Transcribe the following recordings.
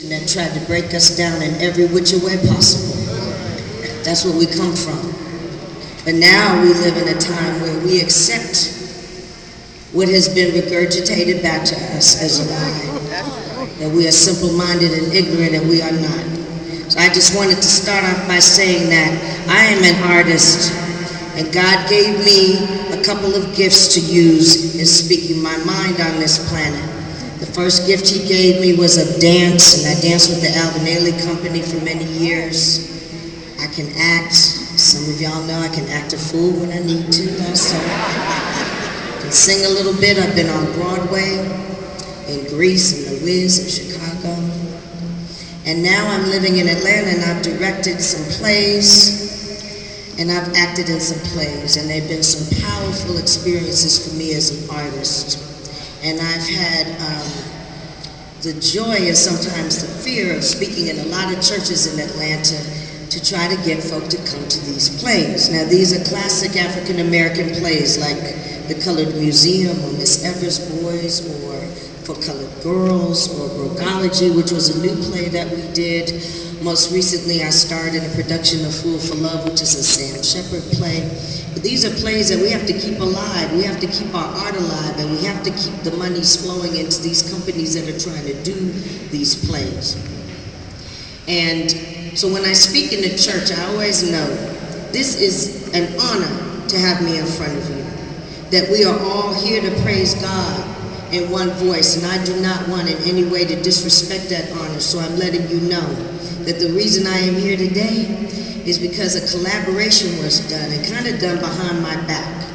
that tried to break us down in every which way possible. That's where we come from. But now we live in a time where we accept what has been regurgitated back to us as a lie, that we are simple-minded and ignorant, and we are not. So I just wanted to start off by saying that I am an artist, and God gave me a couple of gifts to use in speaking my mind on this planet. The first gift he gave me was of dance, and I danced with the Alvin Ailey Company for many years. I can act. Some of y'all know I can act a fool when I need to also. I can sing a little bit. I've been on Broadway, in Greece, in The Wiz, in Chicago. And now I'm living in Atlanta, and I've directed some plays, and I've acted in some plays, and they've been some powerful experiences for me as an artist. And I've had the joy and sometimes the fear of speaking in a lot of churches in Atlanta to try to get folk to come to these plays. Now, these are classic African-American plays like The Colored Museum or Miss Evers' Boys or For Colored Girls or Brogology, which was a new play that we did. Most recently, I starred in a production of Fool for Love, which is a Sam Shepard play. But these are plays that we have to keep alive. We have to keep our art alive, and we have to keep the monies flowing into these companies that are trying to do these plays. And so when I speak in the church, I always know this is an honor to have me in front of you, that we are all here to praise God in one voice, and I do not want in any way to disrespect that honor, so I'm letting you know that the reason I am here today is because a collaboration was done, and kind of done behind my back.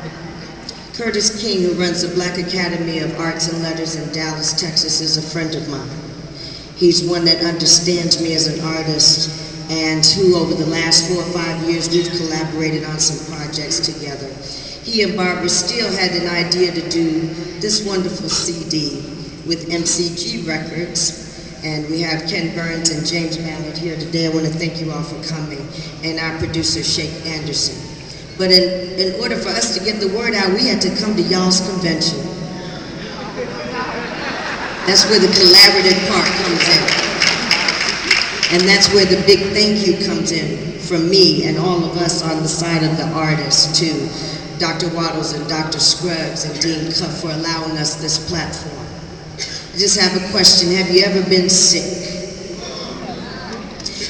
Curtis King, who runs the Black Academy of Arts and Letters in Dallas, Texas, is a friend of mine. He's one that understands me as an artist, and who over the last 4 or 5 years we've collaborated on some projects together. He and Barbara Steele had an idea to do this wonderful CD with MCG Records. And we have Ken Burns and James Ballard here today. I want to thank you all for coming. And our producer, Shake Anderson. But in order for us to get the word out, we had to come to y'all's convention. That's where the collaborative part comes in. And that's where the big thank you comes in from me and all of us on the side of the artists to Dr. Waddles and Dr. Scruggs and Dean Cuff for allowing us this platform. I just have a question. Have you ever been sick?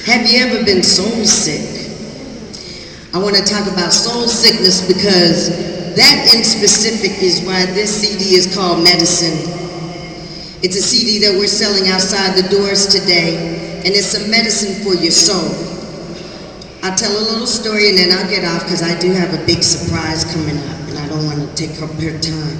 Have you ever been soul sick? I want to talk about soul sickness because that in specific is why this CD is called Medicine. It's a CD that we're selling outside the doors today, and it's a medicine for your soul. I'll tell a little story and then I'll get off because I do have a big surprise coming up and I don't want to take up her time.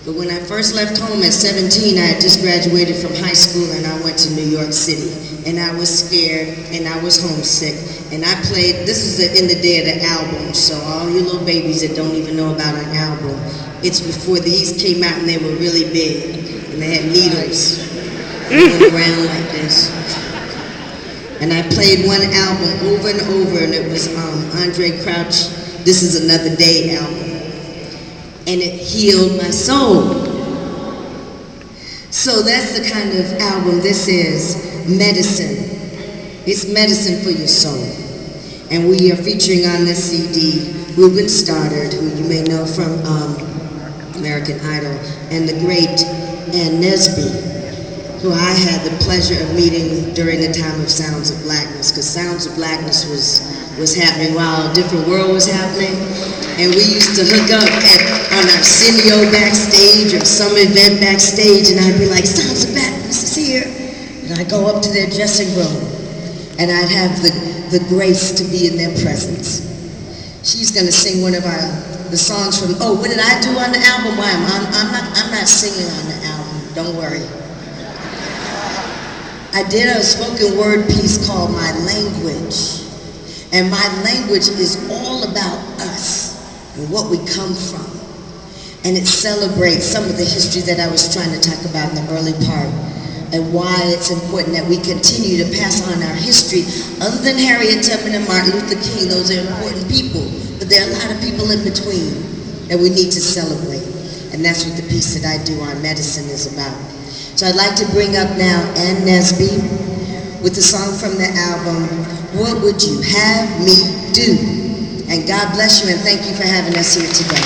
But when I first left home at 17, I had just graduated from high school and I went to New York City. And I was scared and I was homesick. And I played, this is in the day of the album, so all you little babies that don't even know about an album, it's before these came out and they were really big. And they had needles going around like this. And I played one album over and over, and it was Andre Crouch, This Is Another Day album. And it healed my soul. So that's the kind of album this is, Medicine. It's medicine for your soul. And we are featuring on this CD Ruben Stoddard, who you may know from American Idol, and the great Ann Nesby, who I had the pleasure of meeting during the time of Sounds of Blackness, because Sounds of Blackness was happening while A Different World was happening. And we used to hook up on Arsenio backstage or some event backstage, and I'd be like, Sounds of Blackness is here. And I'd go up to their dressing room, and I'd have the grace to be in their presence. She's going to sing one of the songs from, oh, what did I do on the album? Why, I'm not singing on the album, don't worry. I did a spoken word piece called My Language. And my language is all about us and what we come from. And it celebrates some of the history that I was trying to talk about in the early part, and why it's important that we continue to pass on our history. Other than Harriet Tubman and Martin Luther King, those are important people, but there are a lot of people in between that we need to celebrate. And that's what the piece that I do on Medicine is about. So I'd like to bring up now Ann Nesby with the song from the album, What Would You Have Me Do? And God bless you and thank you for having us here today.